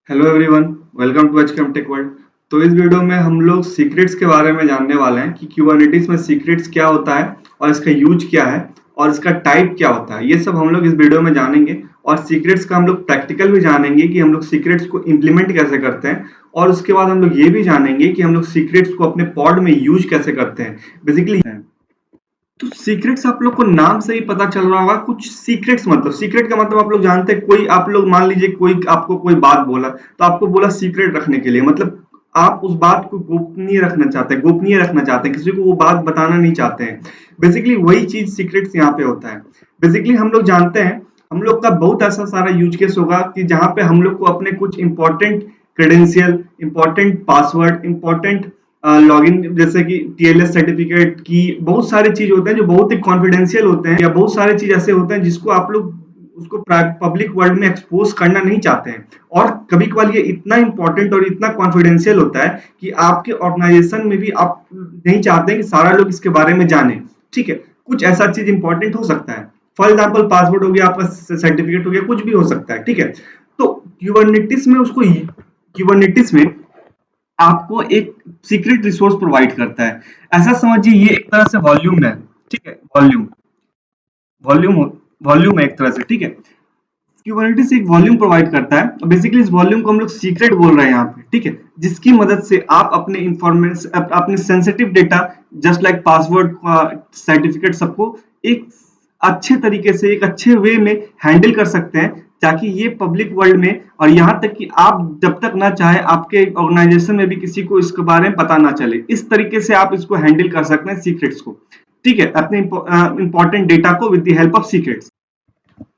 Hello everyone, welcome to HKM tech world. तो इस video में हम लोग सीक्रेट्स के बारे में जानने वाले हैं कि क्यूबरनेटिस में सीक्रेट्स क्या होता है और इसका यूज क्या है और इसका टाइप क्या होता है। ये सब हम लोग इस वीडियो में जानेंगे और सीक्रेट्स का हम लोग प्रैक्टिकल भी जानेंगे कि हम लोग सीक्रेट्स को इम्प्लीमेंट कैसे करते हैं और उसके बाद हम लोग ये भी जानेंगे कि हम लोग सीक्रेट्स को अपने पॉड में यूज कैसे करते हैं बेसिकली। तो सीक्रेट्स आप लोग को नाम से ही पता चल रहा होगा। कुछ सीक्रेट्स मतलब सीक्रेट का मतलब आप लोग जानते हैं। कोई आप लोग मान लीजिए कोई आपको कोई बात बोला तो आपको बोला सीक्रेट रखने के लिए, मतलब आप उस बात को गोपनीय रखना चाहते हैं, गोपनीय रखना चाहते हैं, किसी को वो बात बताना नहीं चाहते हैं। बेसिकली वही चीज सीक्रेट्स यहाँ पे होता है। बेसिकली हम लोग जानते हैं, हम लोग का बहुत ऐसा सारा यूज केस होगा कि जहाँ पे हम लोग को अपने कुछ important credential, important password, important login जैसे कि टीएलएस सर्टिफिकेट की बहुत सारे चीज होते हैं जो बहुत ही कॉन्फिडेंशियल होते हैं, या बहुत सारे चीज ऐसे होते हैं जिसको आप लोग उसको पब्लिक वर्ल्ड में एक्सपोज करना नहीं चाहते हैं। और कभी कभार ये इतना इंपॉर्टेंट और इतना कॉन्फिडेंशियल होता है कि आपके ऑर्गेनाइजेशन में भी आप नहीं चाहते हैं कि सारा लोग इसके बारे में जाने। ठीक है, कुछ ऐसा चीज इंपॉर्टेंट हो सकता है। फॉर एग्जाम्पल पासवर्ड हो गया, आपका सर्टिफिकेट हो गया, कुछ भी हो सकता है। ठीक है, तो क्यूबरनेटिस में आपको एक सीक्रेट रिसोर्स प्रोवाइड करता है। ऐसा समझिए ये एक तरह से वॉल्यूम है। ठीक है, वॉल्यूम वॉल्यूम है एक तरह से। ठीक है, क्यूबरनेटिस एक वॉल्यूम प्रोवाइड करता है। बेसिकली इस वॉल्यूम को हम लोग सीक्रेट बोल रहे हैं यहाँ पे। ठीक है, जिसकी मदद से आप अपने इंफॉर्मेशन, अपने sensitive data just like password, certificate, सबको एक अच्छे तरीके से, एक अच्छे वे में हैंडल कर सकते हैं, ताकि ये पब्लिक वर्ल्ड में, और यहाँ तक कि आप जब तक ना चाहे आपके ऑर्गेनाइजेशन में भी किसी को इसके बारे में पता ना चले, इस तरीके से आप इसको हैंडल कर सकते हैं सीक्रेट्स को। ठीक है, अपने इंपॉर्टेंट डेटा को with the help of secrets.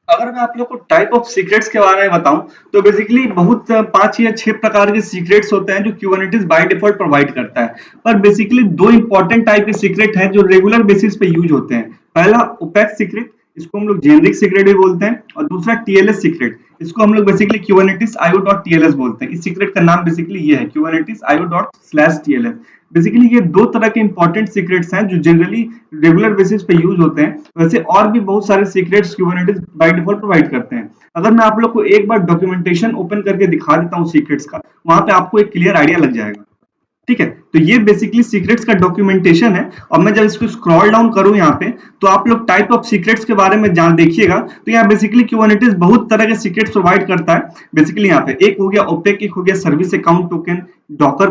अगर मैं आप लोग को टाइप ऑफ सीक्रेट्स के बारे में बताऊं तो बेसिकली बहुत 5 या 6 प्रकार के सीक्रेट्स होते हैं जो क्यूबरनेटिस बाय डिफॉल्ट प्रोवाइड करता है। पर बेसिकली 2 इंपॉर्टेंट टाइप के सीक्रेट हैं जो रेगुलर बेसिस पे यूज होते हैं। पहला ओपेक सीक्रेट, इसको हम लोग जेनरिक सीक्रेट भी बोलते हैं, और दूसरा टीएलएस सीक्रेट, इसको हम लोग बेसिकली क्यूबरनेटिस io.tls बोलते हैं। इस सीक्रेट का नाम बेसिकली ये है, क्यूबरनेटिस io.tls। बेसिकली ये 2 तरह के इंपॉर्टेंट सीक्रेट्स हैं जो जनरली रेगुलर बेसिस पे यूज होते हैं। वैसे और भी बहुत सारे secrets Kubernetes by default provide करते हैं। अगर मैं आप लोग को एक बार डॉक्यूमेंटेशन ओपन करके दिखा देता हूँ सीक्रेट्स का, वहां पे आपको एक क्लियर आइडिया लग जाएगा। ठीक है, तो ये बेसिकली सीक्रेट्स का डॉक्यूमेंटेशन है। और मैं जब इसको स्क्रॉल डाउन करूं यहाँ पे, तो आप लोग टाइप ऑफ सीक्रेट्स के बारे में जान देखिएगा। तो यहाँ बेसिकली क्यूबरनेटिस बहुत तरह के सीक्रेट्स प्रोवाइड करता है। बेसिकली यहाँ पे एक हो गया ओपेक, एक हो गया service account token, Docker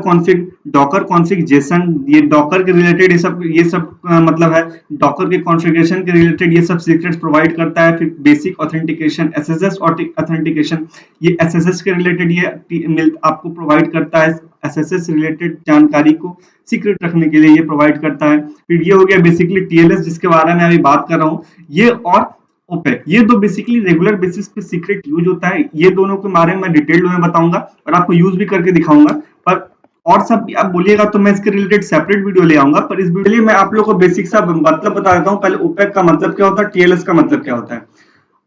config Jason, ये डॉकर के रिलेटेड ये सब मतलब है, डॉकर के कॉन्फ़िगरेशन के रिलेटेड ये सब सीक्रेट्स प्रोवाइड करता है। फिर बेसिक ऑथेंटिकेशन, एसएसएस ऑथेंटिकेशन, ये एसएसएस के रिलेटेड ये आपको प्रोवाइड करता है। एसएसएस रिलेटेड जानकारी को सीक्रेट रखने के लिए ये प्रोवाइड करता है। फिर ये हो गया बेसिकली टीएलएस, जिसके बारे में अभी बात कर रहा हूँ, ये और ओपेक, ये दो बेसिकली रेगुलर बेसिस पे सीक्रेट यूज होता है। ये दोनों के बारे में डिटेल में बताऊंगा और आपको यूज भी करके दिखाऊंगा। पर और सब आप बोलिएगा तो मैं इसके रिलेटेड सेपरेट वीडियो ले आऊंगा। पर इस वीडियो में मैं आप लोग को बेसिक सा मतलब बता देता हूँ। पहले ओपेक का मतलब क्या होता है, टीएलएस का मतलब क्या होता है।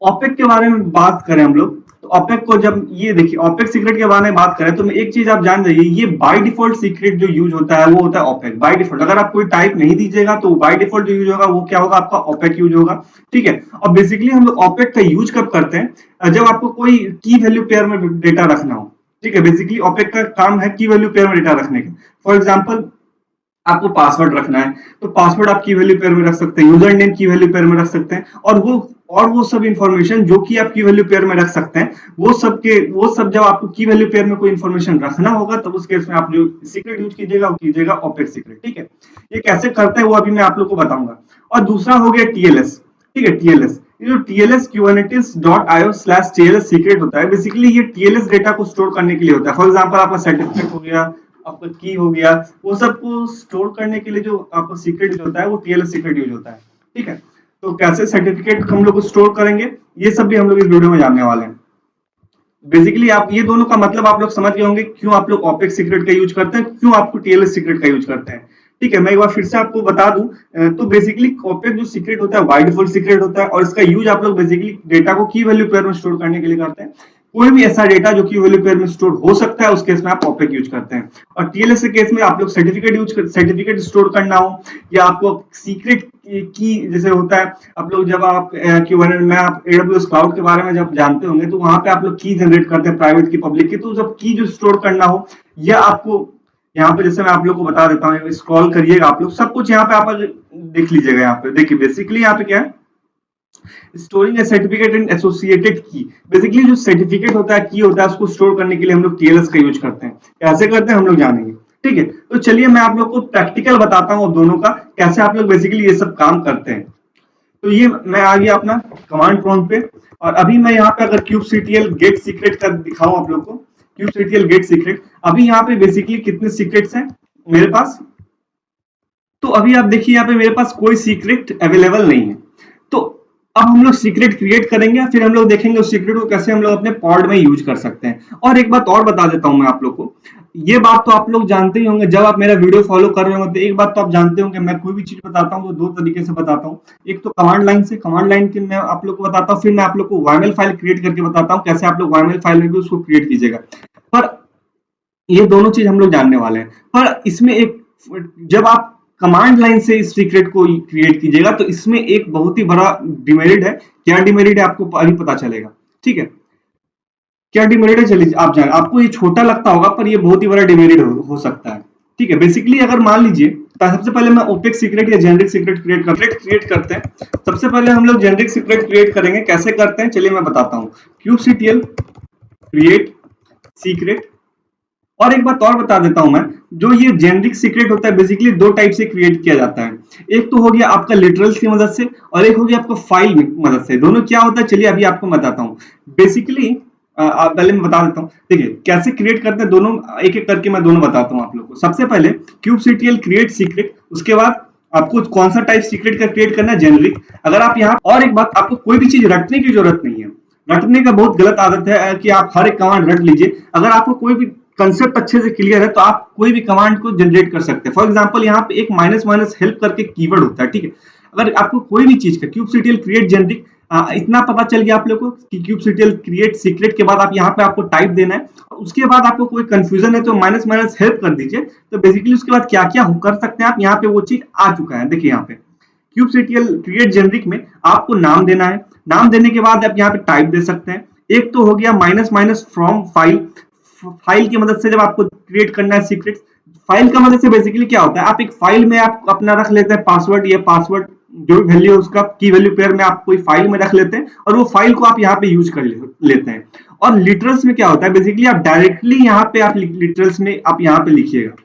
ओपेक के बारे में बात करें हम लोग, तो ओपेक को जब ये देखिए, ओपेक सीक्रेट के बारे में बात करें तो एक चीज आप जान जाइए, ये बाय डिफॉल्ट सीक्रेट जो यूज होता है वो होता है ओपेक बाय डिफॉल्ट। अगर आप कोई टाइप नहीं दीजिएगा तो बाय डिफॉल्ट जो यूज होगा वो क्या होगा, आपका ओपेक यूज होगा। ठीक है, और बेसिकली हम लोग ओपेक का यूज कब करते हैं, जब आपको कोई की वैल्यू पेयर में डेटा रखना हो। ठीक है, बेसिकली ओपेक का काम है की वैल्यू पेयर में डेटा रखने का। फॉर एग्जाम्पल आपको पासवर्ड रखना है तो पासवर्ड आप की वैल्यू पेयर में रख सकते हैं, यूजर नेम की वैल्यू पेयर में रख सकते हैं, और वो सब इंफॉर्मेशन जो कि आप की वैल्यू पेयर में रख सकते हैं, वो सब जब आपको की वैल्यू पेयर में कोई इंफॉर्मेशन रखना होगा तब उस केस में आप जो सीक्रेट यूज कीजिएगा वो कीजिएगा ओपेक सीक्रेट। ठीक है, ये कैसे करते हैं वो अभी मैं आप लोग को बताऊंगा। और दूसरा हो गया टीएलएस। ठीक है, टीएलएस, ये जो टीएलएस kubernetes.io/tls सीक्रेट होता है, बेसिकली ये टीएलएस डेटा को स्टोर करने के लिए होता है। फॉर एग्जांपल आपका सर्टिफिकेट हो गया, आपका की हो गया, वो सबको स्टोर करने के लिए जो आपका सीक्रेट होता है वो टीएलएस सीक्रेट यूज होता है। ठीक है, तो कैसे सर्टिफिकेट हम लोग स्टोर करेंगे ये सब भी हम लोग इस वीडियो में जानने वाले हैं। बेसिकली आप ये दोनों का मतलब आप लोग समझ गए होंगे, क्यों आप लोग ओपेक सीक्रेट का यूज करते हैं, क्यों आपको टीएलएस सीक्रेट का यूज करते हैं। ठीक है, मैं एक बार फिर से आपको बता दूं, तो बेसिकली ओपेक जो सीक्रेट होता है बाय डिफॉल्ट सीक्रेट होता है, और इसका यूज आप लोग बेसिकली डेटा को की वैल्यू पेयर में स्टोर करने के लिए करते हैं। कोई भी ऐसा डेटा जो की वैल्यू पेयर में स्टोर हो सकता है उस केस में आप ओपेक यूज करते हैं। और टीएलएस के केस में आप लोग सर्टिफिकेट स्टोर करना हो, या आपको सीक्रेट की जैसे होता है, आप लोग जब आप क्यूबरनेट में आप एडब्ल्यूएस क्लाउड के बारे में जब जानते होंगे तो वहां पे आप लोग की जनरेट करते हैं प्राइवेट की पब्लिक की, तो जब की जो स्टोर करना हो या आपको यहाँ पे जैसे मैं आप लोग को बता देता हूँ, स्क्रॉल करिएगा आप लोग, सब कुछ यहाँ पे आप देख लीजिएगा। यहाँ पे देखिए बेसिकली यहाँ पे क्या है, storing A certificate and associated की। बेसिकली जो सर्टिफिकेट होता है, की होता है, उसको स्टोर करने के लिए हम लोग टीएलएस का यूज करते हैं। कैसे करते हैं हम लोग जानेंगे, ठीक है। तो चलिए मैं आप लोग को प्रैक्टिकल बताता हूँ दोनों का, कैसे आप लोग बेसिकली ये सब काम करते हैं। तो ये मैं आ गया अपना कमांड प्रॉम्प्ट पे, और अभी मैं यहाँ पे अगर kubectl गेट सीक्रेट का दिखाऊं आप लोग को, kubectl गेट सीक्रेट, अभी यहाँ पे बेसिकली कितने सीक्रेट्स हैं मेरे पास। तो अभी आप देखिए यहाँ पे मेरे पास कोई सीक्रेट अवेलेबल नहीं है। तो अब हम लोग सीक्रेट क्रिएट करेंगे, फिर हम लोग देखेंगे उस सीक्रेट को कैसे हम लोग अपने पॉड में यूज कर सकते हैं। और एक बात और बता देता हूं मैं आप लोग को, ये बात तो आप लोग जानते ही होंगे, जब आप मेरा वीडियो फॉलो कर रहे होंगे तो एक बात तो आप जानते होंगे, मैं कोई भी चीज बताता हूँ तो दो तरीके से बताता हूँ। एक तो कमांड लाइन से, कमांड लाइन के मैं आप लोग को बताता हूँ, फिर मैं आप लोग को YML फाइल क्रिएट करके बताता हूँ कैसे आप लोग YML फाइल में भी उसको क्रिएट कीजिएगा। पर ये दोनों चीज हम लोग जानने वाले हैं। पर इसमें एक, जब आप कमांड लाइन से इस सीक्रेट को क्रिएट कीजिएगा तो इसमें एक बहुत ही बड़ा डिमेरिट है। क्या डिमेरिट है आपको अभी पता चलेगा, ठीक है। क्या डिमेरिट है चलिए आप जान, आपको ये छोटा लगता होगा पर ये बहुत ही बड़ा डिमेरिट हो सकता है, ठीक है। बेसिकली अगर मान लीजिए, तो सबसे पहले मैं ओपेक सीक्रेट या जेनेरिक सीक्रेट क्रिएट करते हैं। सबसे पहले हम लोग जेनेरिक सीक्रेट क्रिएट करेंगे, कैसे करते हैं चलिए मैं बताता हूँ। kubectl क्रिएट सीक्रेट, और एक बात और बता देता हूं मैं, जो ये जेनेरिक सीक्रेट होता है बेसिकली दो टाइप से क्रिएट किया जाता है। एक तो हो गया आपका लिटरल्स की मदद से, और एक हो गया आपका फाइल की मदद से। दोनों क्या होता है चलिए अभी आपको बताता हूँ। बेसिकली आप पहले मैं बता देता हूँ, देखिए कैसे क्रिएट करते हैं दोनों, एक एक करके मैं दोनों बताता हूँ आप लोग को। सबसे पहले kubectl क्रिएट सीक्रेट, उसके बाद आपको कौन सा टाइप सीक्रेट का क्रिएट करना है, जेनेरिक। अगर आप यहाँ, और एक बात, आपको कोई भी चीज रटने की जरूरत नहीं है। रटने का बहुत गलत आदत है कि आप हर एक कमांड रट लीजिए। अगर आपको कोई भी कंसेप्ट अच्छे से क्लियर है तो आप कोई भी कमांड को जनरेट कर सकते हैं। फॉर एग्जांपल यहाँ पे एक माइनस माइनस हेल्प करके कीवर्ड होता है, ठीक है। अगर आपको कोई भी चीज का kubectl क्रिएट जेनेरिक इतना पता चल गया आप लोगों को कि kubectl क्रिएट सीक्रेट के बाद आप यहाँ पे आपको टाइप देना है, उसके बाद आपको कोई कंफ्यूजन है तो माइनस माइनस हेल्प कर दीजिए। तो बेसिकली उसके बाद क्या क्या कर सकते हैं आप, यहाँ पे वो चीज आ चुका है। देखिए यहाँ पे kubectl क्रिएट जेनेरिक में आपको नाम देना है, नाम देने के बाद आप यहाँ पे टाइप दे सकते हैं। एक तो हो गया minus minus from file, file की मदद से जब आपको क्रिएट करना है सीक्रेट। फाइल का मदद से बेसिकली क्या होता है, आप एक फाइल में आप अपना रख लेते हैं पासवर्ड, या पासवर्ड जो वैल्यू है उसका की वैल्यू पेयर में आप कोई फाइल में रख लेते हैं, और वो फाइल को आप यहाँ पे यूज कर लेते हैं। और लिटरल्स में क्या होता है, बेसिकली आप डायरेक्टली यहाँ पे आप लिटरल्स में आप यहाँ पे लिखिएगा।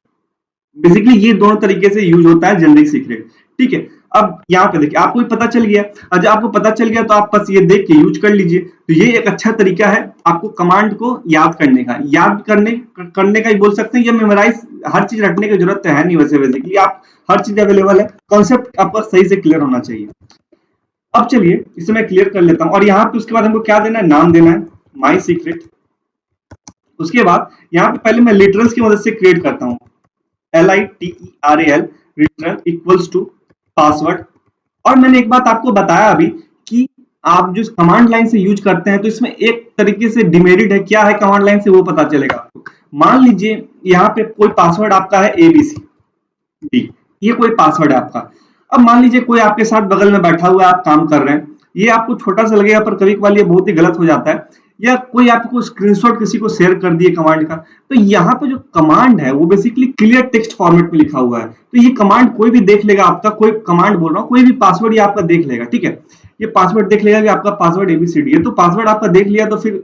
बेसिकली ये दोनों तरीके से यूज होता है जेनेरिक सीक्रेट, ठीक है। अब यहाँ पे देखिए आपको पता चल गया, जब आपको पता चल गया तो आप बस ये देख के यूज कर लीजिए। तो ये एक अच्छा तरीका है आपको कमांड को याद करने का, याद करने का ही बोल सकते हैं, या मेमोराइज, हर चीज रटने की जरूरत तो है नहीं। वैसे बेसिकली आप हर चीज अवेलेबल है, कॉन्सेप्ट आपका सही से क्लियर होना चाहिए। अब चलिए इसे मैं क्लियर कर लेता हूँ, और यहाँ पे उसके बाद हमको क्या देना है, नाम देना है माई सीक्रेट। उसके बाद यहाँ पे पहले मैं लिटरल्स की मदद से क्रिएट करता हूँ, LITERAL literal equals to password. और मैंने एक बात आपको बताया अभी कि आप जो कमांड लाइन से यूज करते हैं तो इसमें एक तरीके से डिमेरिट है। क्या है कमांड लाइन से, वो पता चलेगा आपको। मान लीजिए यहाँ पे कोई पासवर्ड आपका है ABCD, ये कोई पासवर्ड है आपका। अब मान लीजिए कोई आपके साथ बगल में बैठा हुआ है, आप काम कर रहे हैं, ये आपको छोटा सा लगेगा पर कभी कभार ये बहुत ही गलत हो जाता है। या कोई आपको स्क्रीनशॉट किसी को शेयर कर दिए कमांड का, तो यहाँ पे जो कमांड है वो बेसिकली क्लियर टेक्स्ट फॉर्मेट में लिखा हुआ है। तो ये कमांड कोई भी देख लेगा, आपका कोई कमांड बोल रहा हूँ, कोई भी पासवर्ड ये आपका देख लेगा, ठीक है। ये पासवर्ड देख लेगा कि आपका पासवर्ड ABCD है। तो पासवर्ड आपका देख लिया तो फिर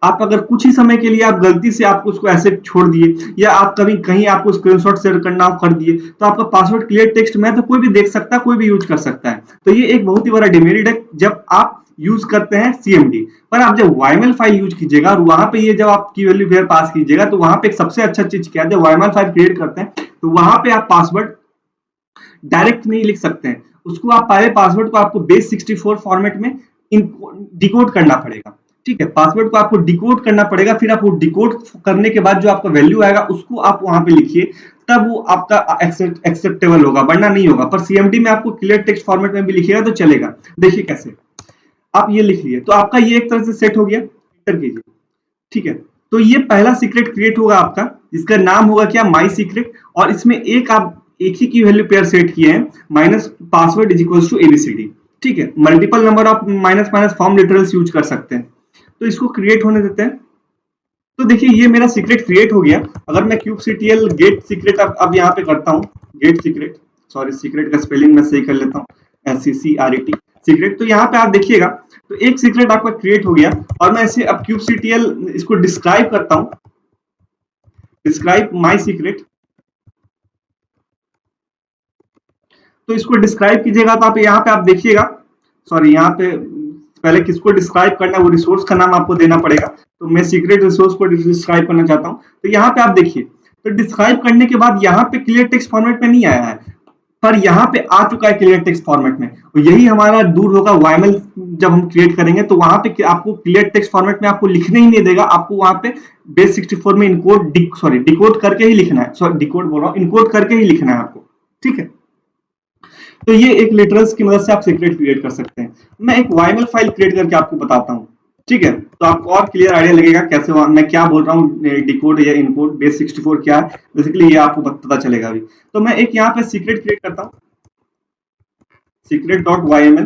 आप अगर कुछ ही समय के लिए आप गलती से आप उसको ऐसे छोड़ दिए, या आप कभी कहीं आपको स्क्रीनशॉट शेयर करना कर दिए, तो आपका पासवर्ड क्लियर टेक्स्ट में तो कोई भी देख सकता है, कोई भी यूज कर सकता है। तो ये एक बहुत ही बड़ा डिमेरिट है जब आप यूज करते हैं CMD। पर आप जब YML फाइल यूज कीजिएगा और वहां पे ये जब आप की वैल्यू पेयर पास कीजिएगा, तो वहां पे एक सबसे अच्छा चीज क्या है, जब YML फाइल क्रिएट करते हैं तो वहां पे आप पासवर्ड डायरेक्ट नहीं लिख सकते हैं, उसको आप पहले पासवर्ड को आपको बेस 64 फॉर्मेट में डिकोड करना पड़ेगा, ठीक है। पासवर्ड को आपको डिकोड करना पड़ेगा, फिर आप वो डिकोड करने के बाद जो आपका वैल्यू आएगा उसको आप वहां पे लिखिए, तब वो आपका एक्सेप्टेबल होगा, वरना नहीं होगा। पर CMD में आपको क्लियर टेक्स्ट फॉर्मेट में भी लिखिएगा तो चलेगा। देखिए कैसे, आप ये लिख लिए तो आपका ये एक तरह से सेट हो गया, एंटर कीजिए, ठीक है। तो ये पहला सीक्रेट क्रिएट होगा आपका, जिसका नाम होगा क्या, माई सीक्रेट। और इसमें एक आप एक ही की वैल्यू पेयर सेट किए हैं, minus password is equal to A B C D. ठीक है, multiple number of minus minus form literals use कर सकते हैं। तो इसको क्रिएट होने देते हैं। तो देखिए ये मेरा सीक्रेट क्रिएट हो गया। अगर मैं kubectl गेट सीक्रेट अब यहाँ पे करता हूँ, गेट सीक्रेट, सॉरी सीक्रेट का स्पेलिंग मैं सही कर लेता हूँ, SECRET सीक्रेट। तो यहाँ पे आप देखिएगा, तो एक सीक्रेट आपका क्रिएट हो गया। और मैं इसे अब kubectl इसको डिस्क्राइब करता हूँ, डिस्क्राइब माई सीक्रेट। तो इसको डिस्क्राइब कीजिएगा, तो आप यहाँ पे आप देखिएगा, सॉरी यहाँ पे पहले किसको डिस्क्राइब करना है वो रिसोर्स का नाम आपको देना पड़ेगा। तो मैं सीक्रेट रिसोर्स को डिस्क्राइब करना चाहता हूँ। तो यहाँ पे आप देखिए, तो डिस्क्राइब करने के बाद यहाँ पे क्लियर टेक्स्ट फॉर्मेट में नहीं आया है, पर यहाँ पे आ चुका है क्लियर टेक्स्ट फॉर्मेट में। और यही हमारा दूर होगा YML। जब हम क्रिएट करेंगे तो वहां पे आपको क्लियर टेक्स्ट फॉर्मेट में आपको लिखने ही नहीं देगा, आपको वहां पे बेस 64 में इनकोड डिकोड करके ही लिखना है, सॉरी डिकोड बोल रहा हूँ, इनकोड करके ही लिखना है आपको। ठीक है, तो ये एक लिटरल्स की मदद से आप सीक्रेट क्रिएट कर सकते हैं। मैं एक YML फाइल क्रिएट करके आपको बताता हूँ। ठीक है, तो आपको और क्लियर आइडिया लगेगा कैसे मैं क्या बोल रहा हूँ, डिकोड या इनकोड, बेस 64 क्या है, बेसिकली ये आपको पता चलेगा अभी। तो मैं एक यहाँ पे सीक्रेट क्रिएट करता हूँ, secret.yml।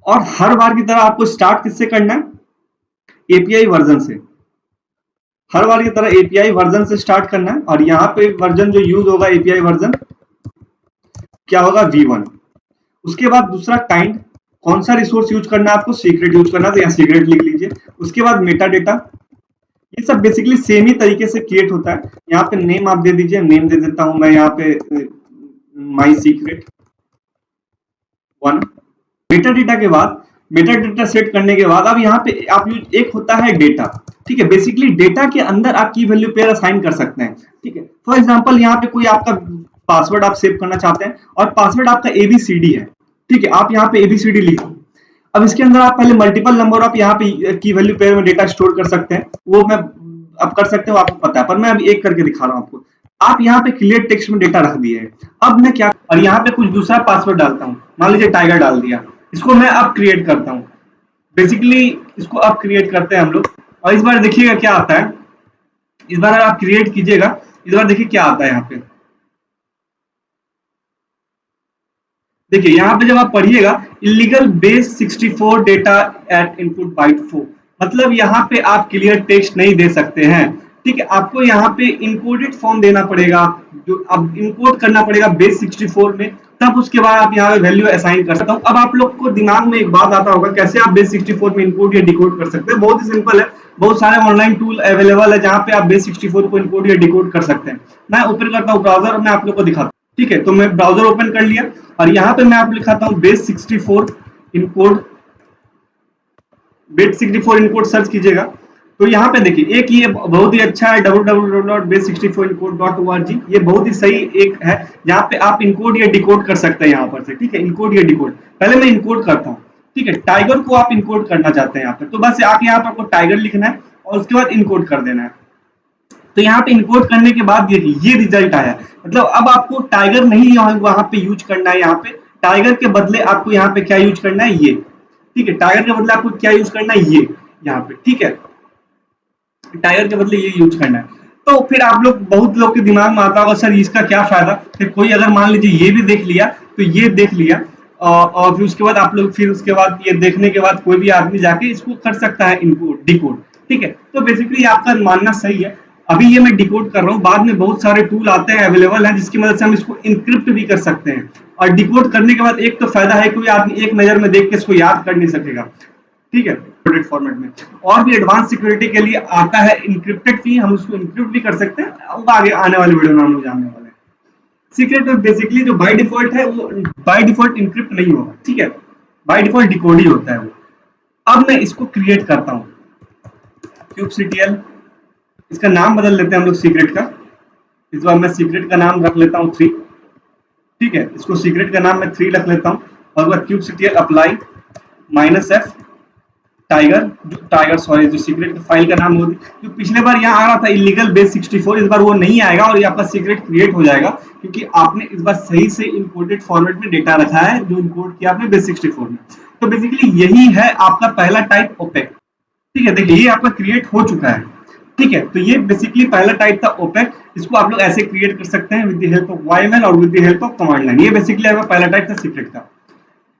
और हर बार की तरह आपको स्टार्ट किससे करना है, एपीआई वर्जन से। हर बार की तरह एपीआई वर्जन से स्टार्ट करना है। और यहाँ पे वर्जन जो यूज होगा एपीआई वर्जन क्या होगा, V1। उसके बाद दूसरा काइंड, कौन सा रिसोर्स यूज करना है आपको, सीक्रेट यूज करना है, तो यहाँ सीक्रेट लिख लीजिए। उसके बाद मेटा डेटा, ये सब बेसिकली सेम ही तरीके से क्रिएट होता है। यहाँ पे नेम आप दे दीजिए, नेम दे देता हूं मैं यहाँ पे माई सीक्रेट 1। मेटा डेटा के बाद, मेटा डेटा सेट करने के बाद अब यहाँ पे आप एक होता है डेटा। ठीक है, बेसिकली डेटा के अंदर आप की वैल्यू पेयर असाइन कर सकते हैं। ठीक है, फॉर एग्जांपल यहाँ पे कोई आपका पासवर्ड आप सेव करना चाहते हैं और पासवर्ड आपका एबीसीडी है। ठीक है, आप यहाँ पे एबीसीडी लिखो। अब इसके अंदर आप पहले मल्टीपल नंबर ऑफ यहाँ पे की वैल्यू पेयर में डेटा स्टोर कर सकते हैं, वो मैं अब कर सकते हो, आपको पता है, पर मैं अभी एक करके दिखा रहा हूँ आपको। आप यहाँ पे क्लियर टेक्स्ट में डेटा रख दिए हैं। अब मैं क्या, और यहाँ पे कुछ दूसरा पासवर्ड डालता हूँ, मान लीजिए टाइगर डाल दिया। इसको मैं अब क्रिएट करता हूँ, बेसिकली इसको अब क्रिएट करते हैं हम लोग। और इस बार देखिएगा क्या आता है, इस बार आप क्रिएट कीजिएगा, इस बार देखिए क्या आता है यहाँ पे। देखिए यहाँ पे जब आप पढ़िएगा, illegal base 64 data at input byte 4, मतलब यहाँ पे आप क्लियर टेक्स्ट नहीं दे सकते हैं। ठीक है, आपको यहाँ पे इनकोडेड फॉर्म देना पड़ेगा, जो अब इनकोड करना पड़ेगा बेस 64 में, तब उसके बाद आप यहाँ पे वैल्यू असाइन कर सकते हो। अब आप लोग को दिमाग में एक बात आता होगा, कैसे आप बेस 64 में इनकोड या डिकोड कर सकते हैं। बहुत ही सिंपल है, बहुत सारे ऑनलाइन टूल अवेलेबल है जहाँ पे आप बेस 64 को इनकोड या डिकोड कर सकते हैं। मैं ओपन करता हूँ ब्राउजर और मैं आप लोग को दिखाता हूँ। ठीक है, तो मैं ब्राउजर ओपन कर लिया और यहाँ पे मैं आप लिखाता हूँ base 64 encode, base 64 encode search कीजिएगा। तो यहाँ पे देखिए एक ये बहुत ही अच्छा है, www.base64incode.org। ये बहुत ही सही एक है जहाँ पे आप इनकोड या डिकोड कर सकते हैं यहाँ पर से। ठीक है, इनकोड या डिकोड, पहले मैं इनकोड करता हूँ। ठीक है, टाइगर को आप इनकोड करना चाहते हैं यहाँ पे, तो बस आके यहाँ पर आपको टाइगर लिखना है और उसके बाद इनकोड कर देना है। तो यहाँ पे इनकोड करने के बाद ये रिजल्ट आया, मतलब अब आपको टाइगर नहीं वहां पे यूज करना है, यहाँ पे टाइगर के बदले आपको यहाँ पे क्या यूज करना है, ये। ठीक है, टाइगर के बदले आपको क्या यूज करना है, ये यहाँ पे। ठीक है, टाइगर के बदले ये यूज करना है। तो फिर आप लोग, बहुत लोग के दिमाग में आता होगा सर इसका क्या फायदा, फिर कोई अगर मान लीजिए ये भी देख लिया, तो ये देख लिया और फिर उसके बाद आप लोग, फिर उसके बाद ये देखने के बाद कोई भी आदमी जाके इसको कर सकता है इनकोड डिकोड। ठीक है, तो बेसिकली आपका मानना सही है। अभी ये मैं डिकोड कर रहा हूँ, बाद में बहुत सारे टूल आते हैं, अवेलेबल हैं, जिसकी मदद से हम इसको इनक्रिप्ट भी कर सकते हैं। और डिकोड करने के बाद एक तो फायदा है, कोई आदमी एक नजर में देख के इसको याद कर नहीं सकेगा। ठीक है, फॉर्मेट में। और भी एडवांस सिक्योरिटी के लिए आता है इनक्रिप्टेड की, हम उसको इनक्रिप्ट भी कर सकते हैं, अब आगे आने वाले वीडियो में हम लोग जानने वाले हैं। सीक्रेट में बेसिकली जो बाय डिफॉल्ट है वो बाय डिफॉल्ट इनक्रिप्ट नहीं होगा। ठीक है, बाय डिफॉल्ट डिकोड ही होता है वो। अब मैं इसको क्रिएट करता हूँ, kubectl, इसका नाम बदल लेते हैं हम लोग सीक्रेट का। इस बार मैं सीक्रेट का नाम रख लेता हूँ 3। ठीक है, इसको सीक्रेट का नाम मैं 3 रख लेता हूँ। और बाद kubectl apply -f tiger sorry, जो सीक्रेट की फाइल का नाम होती, जो पिछले बार यहाँ आ रहा था इलीगल बेस 64, इस बार वो नहीं आएगा और ये आपका सीक्रेट क्रिएट हो जाएगा, क्योंकि आपने इस बार सही से इनकोडेड फॉर्मेट में डेटा रखा है जो इनकोड किया आपने बेस 64 में। तो बेसिकली यही है आपका पहला टाइप ओपेक। ठीक है, देखिए ये आपका क्रिएट हो चुका है। ठीक है, तो ये बेसिकली पहला टाइप था ओपेक। इसको आप लोग ऐसे क्रिएट कर सकते हैं with the help of YML और with the help of command line. ये बेसिकली आपका पहला टाइप था सीक्रेट का।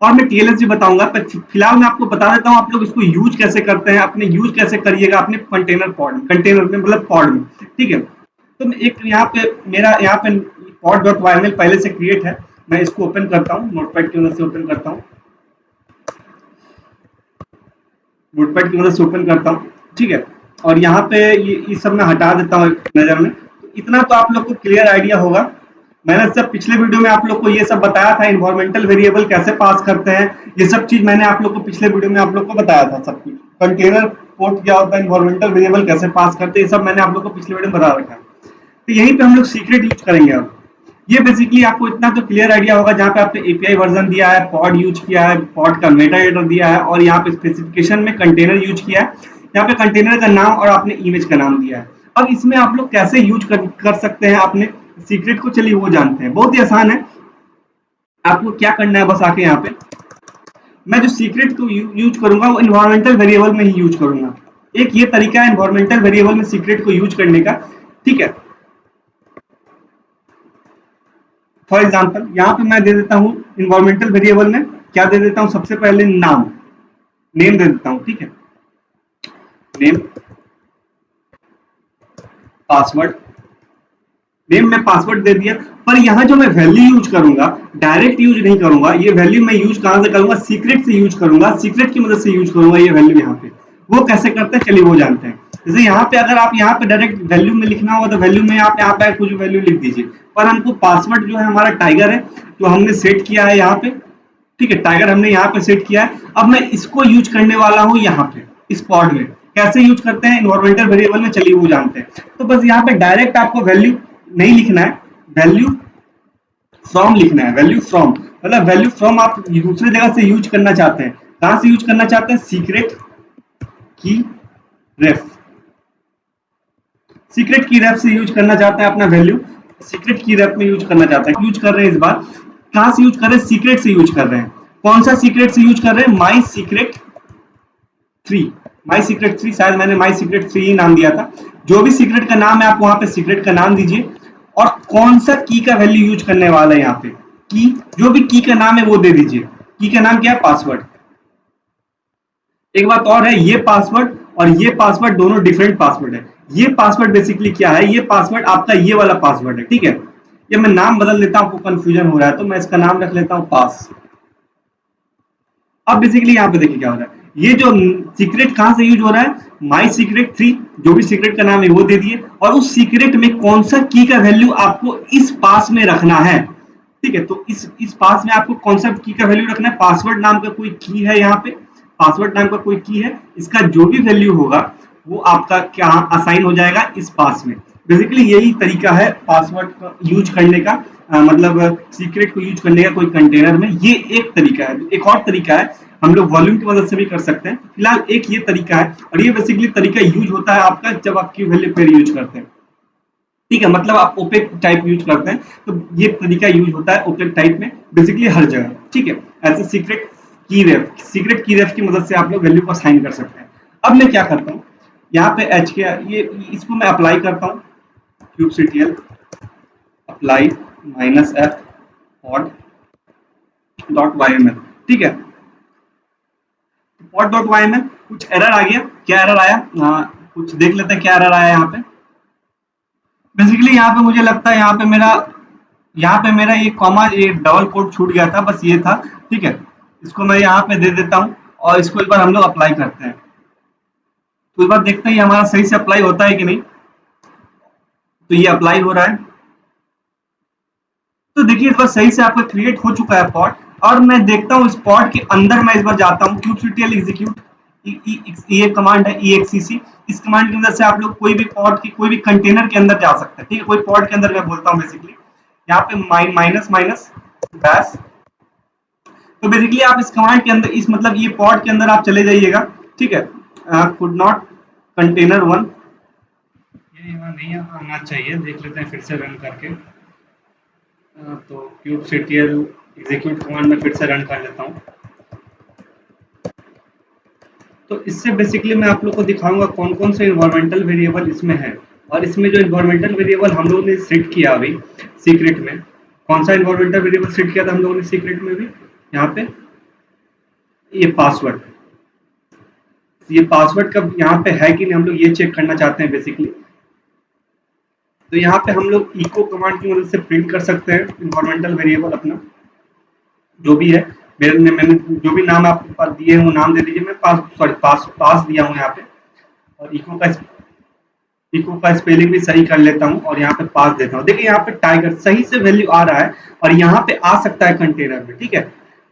और मैं टीएलएस भी बताऊंगा, पर फिलहाल मैं आपको बता देता हूँ आप लोग इसको यूज कैसे करते हैं, अपने यूज कैसे करिएगा अपने कंटेनर में मतलब पॉड में। ठीक है, तो मैं एक यहाँ पे मेरा यहाँ पे पॉड डॉट वाई पहले से क्रिएट है। मैं इसको ओपन करता हूँ, नोटपैड की मदद से ओपन करता हूँ, नोटपैड की मदद से ओपन करता हूँ। ठीक है, और यहाँ पे ये सब मैं हटा देता हूँ एक नजर में। तो इतना तो आप लोग को क्लियर आइडिया होगा। मैंने सब पिछले वीडियो में आप लोग को ये सब बताया था, इन्वायरमेंटल वेरिएबल कैसे पास करते हैं, ये सब चीज मैंने आप लोग को पिछले वीडियो में आप लोग को बताया था सब कुछ। कंटेनर पोर्ट क्या होता है, इन्वायरमेंटल वेरिएबल कैसे पास करते हैं, ये सब मैंने आप लोग को पिछले वीडियो में बता रखा है। तो यहीं पे हम लोग सीक्रेट यूज करेंगे अब। ये बेसिकली आपको इतना तो क्लियर आइडिया होगा, जहाँ पे आपने एपीआई वर्जन दिया है, पॉड यूज किया है, पॉड का मेटा एडिटर दिया है, और यहाँ पे स्पेसिफिकेशन में कंटेनर यूज किया है। यहाँ पे कंटेनर का नाम और आपने इमेज का नाम दिया है। अब इसमें आप लोग कैसे यूज कर सकते हैं अपने सीक्रेट को, चलिए वो जानते हैं। बहुत ही आसान है, आपको क्या करना है बस आके यहाँ पे, मैं जो सीक्रेट को यूज करूंगा वो इन्वायरमेंटल वेरिएबल में ही यूज करूंगा। एक ये तरीका है इन्वायरमेंटल वेरिएबल में सीक्रेट को यूज करने का। ठीक है, फॉर एग्जाम्पल यहाँ पे मैं दे देता हूँ इन्वायरमेंटल वेरिएबल में, क्या दे देता हूँ, सबसे पहले नाम, नेम दे देता हूँ। ठीक है, नेम, पासवर्ड, नेम में पासवर्ड दे दिया। पर यहाँ जो मैं वैल्यू यूज करूंगा, डायरेक्ट यूज नहीं करूंगा। ये वैल्यू मैं यूज कहां से करूंगा, सीक्रेट से यूज करूंगा, सीक्रेट की मदद से यूज करूंगा ये वैल्यू यहाँ पे। वो कैसे करते हैं चलिए वो जानते हैं। जैसे यहाँ पे अगर आप यहाँ पे डायरेक्ट वैल्यू में लिखना होगा तो वैल्यू में आप यहाँ पे कुछ वैल्यू लिख दीजिए। पर हमको पासवर्ड जो है हमारा टाइगर है, जो हमने सेट किया है यहाँ पे। ठीक है, टाइगर हमने यहाँ पे सेट किया है। अब मैं इसको यूज करने वाला हूँ यहाँ पे इस पॉड में। कैसे यूज करते हैं इन्वायरमेंटल वेरिएबल में, चलिए वो जानते हैं। तो बस यहाँ पे डायरेक्ट आपको वैल्यू नहीं लिखना है, वैल्यू फ्रॉम लिखना है। वैल्यू फ्रॉम मतलब वैल्यू फ्रॉम आप दूसरी जगह से यूज करना चाहते हैं। कहां से यूज करना चाहते हैं, सीक्रेट की रेफ, सीक्रेट की रेफ से यूज करना चाहते हैं अपना वैल्यू। सीक्रेट की रेफ में यूज करना चाहते हैं, यूज कर रहे हैं इस बार। कहां से यूज कर रहे हैं, सीक्रेट से यूज कर रहे हैं। कौन सा सीक्रेट से यूज कर रहे हैं, माई सीक्रेट 3। माई सीक्रेट 3, शायद मैंने माई सीक्रेट 3 ही नाम दिया था। जो भी सीक्रेट का नाम है आप वहां पे सीक्रेट का नाम दीजिए। और कौन सा की का वैल्यू यूज करने वाला है यहाँ पे, की, जो भी की का नाम है वो दे दीजिए। की का नाम क्या है, पासवर्ड। एक बात और है, ये पासवर्ड और ये पासवर्ड दोनों डिफरेंट पासवर्ड है। ये पासवर्ड बेसिकली क्या है, ये पासवर्ड आपका ये वाला पासवर्ड है। ठीक है, ये मैं नाम बदल देता हूं, आपको कंफ्यूजन हो रहा है तो मैं इसका नाम रख लेता हूं पास। अब बेसिकली यहाँ पे देखिए क्या हो रहा है, ये जो सीक्रेट कहां से यूज हो रहा है, माई सीक्रेट 3, जो भी सीक्रेट का नाम है वो दे दिए। और उस सीक्रेट में कौन सा की का वैल्यू आपको इस पास में रखना है। ठीक है, तो इस पास में आपको कौन सा की का वैल्यू रखना है, पासवर्ड नाम का कोई की है यहाँ पे, पासवर्ड नाम का कोई की है, इसका जो भी वैल्यू होगा वो आपका क्या असाइन हो जाएगा इस पास में। बेसिकली यही तरीका है पासवर्ड का यूज करने का, मतलब सीक्रेट को यूज करने का कोई कंटेनर में। ये एक तरीका है। एक और तरीका है, हम लोग वॉल्यूम की मदद से भी कर सकते हैं। फिलहाल एक ये तरीका है, और ये बेसिकली तरीका यूज होता है आपका जब आप क्यू वैल्यू पेयर यूज करते हैं। ठीक है, मतलब आप ओपेक टाइप यूज करते हैं तो ये तरीका यूज होता है ओपेक टाइप में बेसिकली हर जगह। ठीक है, ऐसे सीक्रेट की रेफ की मदद से आप लोग वैल्यू को असाइन कर सकते हैं। अब मैं क्या करता हूँ, यहाँ पे एच के ये इसको मैं अप्लाई करता हूँ, kubectl apply -f pod dot yml। ठीक है, pod डॉट yml कुछ एरर आ गया, क्या एरर आया, कुछ देख लेते हैं क्या एरर आया यहाँ पे। बेसिकली यहाँ पे मुझे लगता है यहाँ पे मेरा ये कॉमा, ये डबल कोट छूट गया था, बस ये था। ठीक है, इसको मैं यहाँ पे दे देता हूँ और इसको एक बार हम लोग अप्लाई करते हैं। तो एक बार देखते हैं ये हमारा सही से अप्लाई होता है कि नहीं। तो ये अप्लाई हो रहा है, तो देखिए इस बार सही से आपका क्रिएट हो चुका है पॉड। और मैं देखता हूँ इस पॉड के अंदर, मैं इस बार जाता हूँ kubectl एग्जीक्यूट, ये कमांड है exec। इस कमांड की मदद से आप लोग कोई भी पॉड की कोई भी कंटेनर के अंदर जा सकते हैं। ठीक है, कोई पॉड के अंदर मैं बोलता हूँ बेसिकली यहाँ पे माइनस माइनस बैश। तो बेसिकली आप इस कमांड के अंदर, इस मतलब ये पॉड के अंदर आप चले जाइएगा। ठीक है, कुड नॉट कंटेनर 1, ये यहाँ नहीं आना चाहिए, देख लेते हैं फिर से रन करके। तो kubectl एग्जीक्यूट कमांड में फिर से रन कर लेता हूँ। तो इससे बेसिकली मैं आप लोग को दिखाऊंगा कौन कौन से इन्वायरमेंटल वेरिएबल इसमें है। और इसमें जो इन्वायरमेंटल वेरिएबल हम लोगों ने सेट किया अभी सीक्रेट में, कौन सा इन्वायरमेंटल वेरिएबल सेट किया था हम लोगों ने सीक्रेट में भी, यहाँ पे ये पासवर्ड। ये पासवर्ड कब यहाँ पे है कि नहीं हम लोग ये चेक करना चाहते हैं बेसिकली। तो यहाँ पे हम लोग इको कमांड की मदद से प्रिंट कर सकते हैं इन्वायरमेंटल वेरिएबल अपना जो भी है। मैंने जो भी नाम आपके पास दिए हैं वो नाम दे दीजिए। मैं पास दिया हूँ यहाँ पे, और इको का स्पेलिंग भी सही कर लेता हूँ और यहाँ पे पास देता हूँ। देखिए यहाँ पे टाइगर सही से वैल्यू आ रहा है और यहाँ पे आ सकता है कंटेनर में, ठीक है।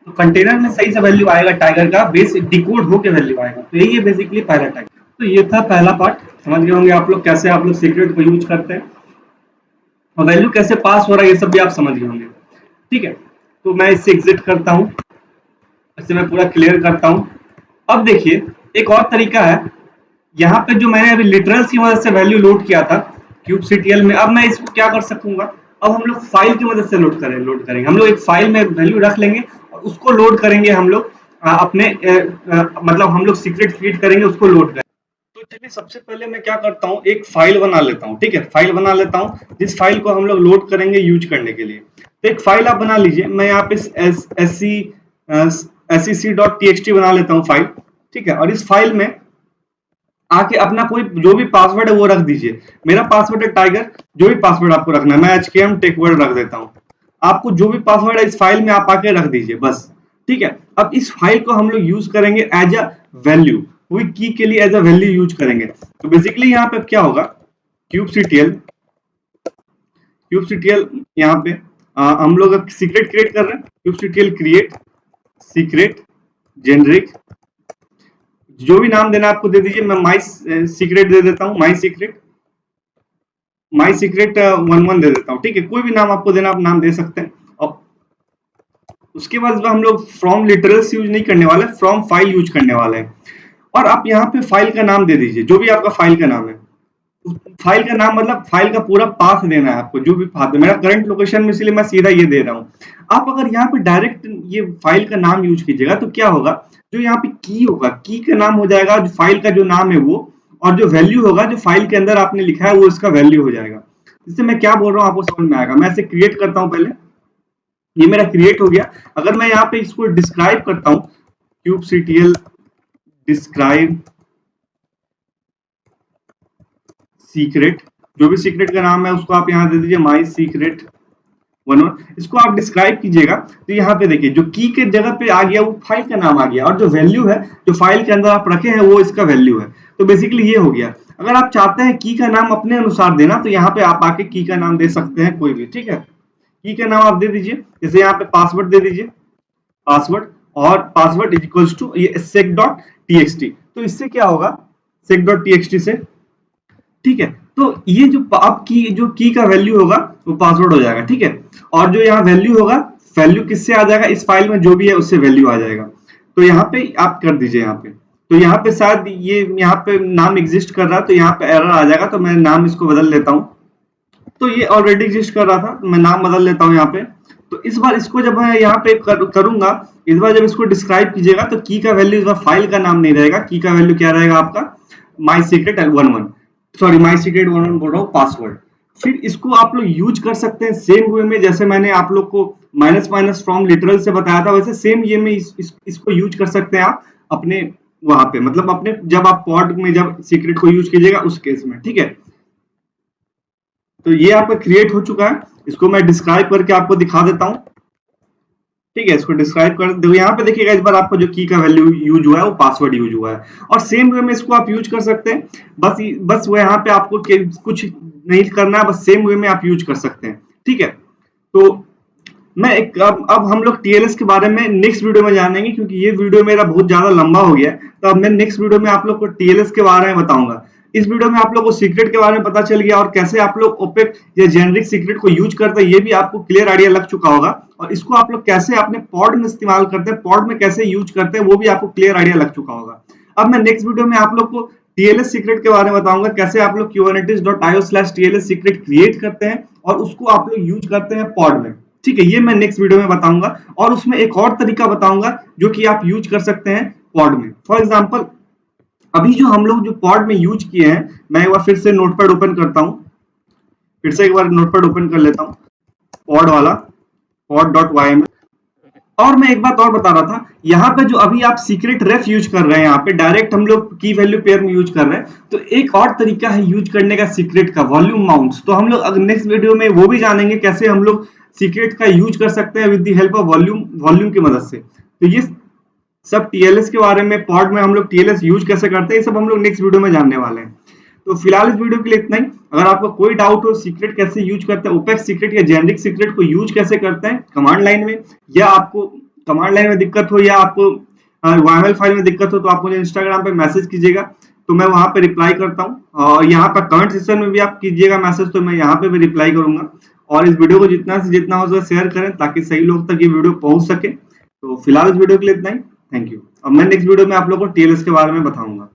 तो कंटेनर में सही से वैल्यू आएगा टाइगर का, बेस डिकोड होके वैल्यू आएगा। तो यही है बेसिकली पहला टाइप। तो ये था पहला पार्ट, समझ गए होंगे आप लोग कैसे आप लोग सीक्रेट को यूज करते हैं और वैल्यू कैसे पास हो रहा है, ये सब भी आप समझ गए होंगे, ठीक है। तो मैं इससे एग्जिट करता हूँ, इससे मैं पूरा क्लियर करता हूँ। अब देखिए एक और तरीका है, यहाँ पे जो मैंने अभी लिटरल्स की मदद से वैल्यू लोड किया था kubectl में, अब मैं इसको क्या कर सकूंगा, अब हम लोग फाइल की मदद से लोड करेंगे। हम लोग एक फाइल में वैल्यू रख लेंगे और उसको लोड करेंगे हम लोग अपने मतलब हम लोग सीक्रेट क्रिएट करेंगे, उसको लोड करेंगे। तो चलिए सबसे पहले मैं क्या करता हूँ, एक फाइल बना लेता हूँ, ठीक है। फाइल बना लेता हूँ जिस फाइल को हम लोग लोड करेंगे यूज करने के लिए। तो एक फाइल आप बना लीजिए, मैं यहाँ पे sec.txt बना लेता हूँ फाइल, ठीक है। और इस फाइल में आके अपना कोई जो भी पासवर्ड है वो रख दीजिए। मेरा पासवर्ड है टाइगर, जो भी पासवर्ड आपको रखना है, मैं HKM टेक वर्ल्ड रख देता हूँ। आपको जो भी पासवर्ड है इस फाइल में आप आके रख दीजिए बस, ठीक है। अब इस फाइल को हम लोग यूज करेंगे एज अ वैल्यू, कोई की के लिए एज अ वैल्यू यूज करेंगे। तो बेसिकली यहाँ पे क्या होगा, kubectl यहाँ पे हम लोग सीक्रेट क्रिएट कर रहे हैं, kubectl क्रिएट सीक्रेट जेनरिक, जो भी नाम देना आपको दे दीजिए। मैं माई सीक्रेट दे देता हूँ, माई सीक्रेट 11 दे देता हूँ, ठीक है। कोई भी नाम आपको देना आप नाम दे सकते हैं। और उसके बाद हम लोग फ्रॉम लिटरल्स यूज नहीं करने वाले, फ्रॉम फाइल यूज करने वाले हैं। और आप यहाँ पे फाइल का नाम दे दीजिए, जो भी आपका फाइल का नाम है। फाइल का नाम मतलब फाइल का पूरा पाथ देना है आपको, जो भी पाथ है। मेरा करंट लोकेशन में, इसलिए मैं सीधा ये दे रहा हूँ। आप अगर यहाँ पे डायरेक्ट ये फाइल का नाम यूज कीजिएगा तो क्या होगा, जो यहाँ पे की होगा, की का नाम हो जाएगा जो फाइल का जो नाम है वो, और जो वैल्यू होगा जो फाइल के अंदर आपने लिखा है वो इसका वैल्यू हो जाएगा। इससे मैं क्या बोल रहा हूँ आपको समझ में आएगा। मैं इसे क्रिएट करता हूँ पहले, ये मेरा क्रिएट हो गया। अगर मैं यहाँ पे इसको डिस्क्राइब करता हूँ, kubectl डिस्क्राइब सीक्रेट, जो भी सीक्रेट का नाम है उसको आप यहाँ दे दीजिए माई सीक्रेट 11। इसको आप डिस्क्राइब कीजिएगा तो यहाँ पे देखिए जो की के जगह पे आ गया वो फाइल का नाम आ गया, और जो वैल्यू है जो फाइल के अंदर आप रखे हैं वो इसका वैल्यू है। तो बेसिकली ये हो गया। अगर आप चाहते हैं की का नाम अपने अनुसार देना तो यहाँ पे आप आके की का नाम दे सकते हैं कोई भी, ठीक है। की का नाम आप दे दीजिए, जैसे यहाँ पे पासवर्ड दे दीजिए, पासवर्ड, और पासवर्ड इज इक्वल्स टू ये sec.txt। तो इससे क्या होगा, sec.txt से, ठीक है। तो ये जो आपकी जो की का वैल्यू होगा वो पासवर्ड हो जाएगा, ठीक है। और जो यहाँ वैल्यू होगा, वैल्यू किससे आ जाएगा, इस फाइल में जो भी है उससे वैल्यू आ जाएगा। तो यहाँ पे आप कर दीजिए यहाँ पे। तो यहाँ पे शायद ये यहाँ पे नाम एग्जिस्ट कर रहा है तो यहाँ पे एरर आ जाएगा, तो मैं नाम इसको बदल लेता हूँ। तो ये ऑलरेडी एग्जिस्ट कर रहा था तो मैं नाम बदल लेता हूँ यहाँ पे। तो इस बार इसको जब मैं यहाँ पे करूंगा, इस बार जब इसको डिस्क्राइब कीजिएगा तो की का वैल्यू इस बार फाइल का नाम नहीं रहेगा, की का वैल्यू क्या रहेगा आपका, my secret 11, sorry my secret 11 बोल रहा हूँ, पासवर्ड। फिर इसको आप लोग यूज कर सकते हैं सेम वे में, जैसे मैंने आप लोग को माइनस माइनस फ्रॉम लिटरल से बताया था, वैसे सेम ये में इसको यूज कर सकते हैं आप अपने वहां पे, मतलब अपने जब आप पॉड में जब सीक्रेट को यूज कीजिएगा उस केस में, ठीक है। तो ये आपका क्रिएट हो चुका है, इसको मैं डिस्क्राइब करके आपको दिखा देता हूँ, ठीक है। इसको डिस्क्राइब कर देखो, यहाँ पे देखिएगा इस बार आपको जो की का वैल्यू यूज हुआ है वो पासवर्ड यूज हुआ है। और सेम वे में इसको आप यूज कर सकते हैं, बस वो यहाँ पे आपको कुछ नहीं करना है, बस सेम वे में आप यूज कर सकते हैं, ठीक है। तो मैं एक अब हम लोग टीएलएस के बारे में नेक्स्ट वीडियो में जानेंगे, क्योंकि ये वीडियो मेरा बहुत ज्यादा लंबा हो गया है। तो अब मैं नेक्स्ट वीडियो में आप लोग को टीएलएस के बारे में बताऊंगा। इस वीडियो में आप लोग को सीक्रेट के बारे में पता चल गया, और कैसे आप लोग ओपेक या जेनरिक सीक्रेट को यूज करते हैं ये भी आपको क्लियर आइडिया लग चुका होगा। और इसको आप लोग कैसे अपने पॉड में इस्तेमाल करते हैं, पॉड में कैसे यूज करते हैं वो भी आपको क्लियर आइडिया लग चुका होगा। अब मैं नेक्स्ट वीडियो में आप लोग को टीएलएस सीक्रेट के बारे में बताऊंगा, कैसे आप लोग kubernetes.io/tls सीक्रेट क्रिएट करते हैं और उसको आप लोग यूज करते हैं पॉड में, ठीक है। ये मैं नेक्स्ट वीडियो में बताऊंगा, और उसमें एक और तरीका बताऊंगा जो कि आप यूज कर सकते हैं पॉड में। फॉर एग्जांपल अभी जो हम लोग जो पॉड में यूज किए हैं, मैं एक बार फिर से नोटपैड ओपन करता हूँ, फिर से एक बार नोटपैड ओपन कर लेता हूँ, पॉड वाला, pod.yml। और मैं एक बात और बता रहा था, यहाँ पे जो अभी आप सीक्रेट रेफ यूज कर रहे हैं, यहाँ पे डायरेक्ट हम लोग की वैल्यू पेयर में यूज कर रहे हैं, तो एक और तरीका है यूज करने का सीक्रेट का, वॉल्यूम माउंट्स। तो हम लोग नेक्स्ट वीडियो में वो भी जानेंगे कैसे हम लोग सीक्रेट का यूज कर सकते हैं with the help of volume, volume की मदद से। तो ये सब टीएलएस के बारे में, पॉड में हम लोग टीएलएस यूज कैसे करते हैं, ये सब हम लोग नेक्स्ट वीडियो में जानने वाले हैं। तो फिलहाल इस वीडियो के लिए इतना ही। अगर आपको कोई डाउट हो सीक्रेट कैसे यूज करते हैं, ओपेक सीक्रेट या जेनरिक सीक्रेट को यूज कैसे करते हैं कमांड लाइन में, या आपको कमांड लाइन में दिक्कत हो, या आपको YML फाइल में दिक्कत हो, तो आप मुझे इंस्टाग्राम पे मैसेज कीजिएगा, तो मैं वहां पे रिप्लाई करता हूँ। और यहाँ पर कमेंट सेक्शन में भी आप कीजिएगा मैसेज, तो मैं यहाँ पे भी रिप्लाई करूंगा। और इस वीडियो को जितना से जितना हो सके शेयर करें, ताकि सही लोग तक ये वीडियो पहुंच सके। तो फिलहाल इस वीडियो के लिए इतना ही। Thank you. अब मैं नेक्स्ट वीडियो में आप लोगों को टीएलएस के बारे में बताऊंगा।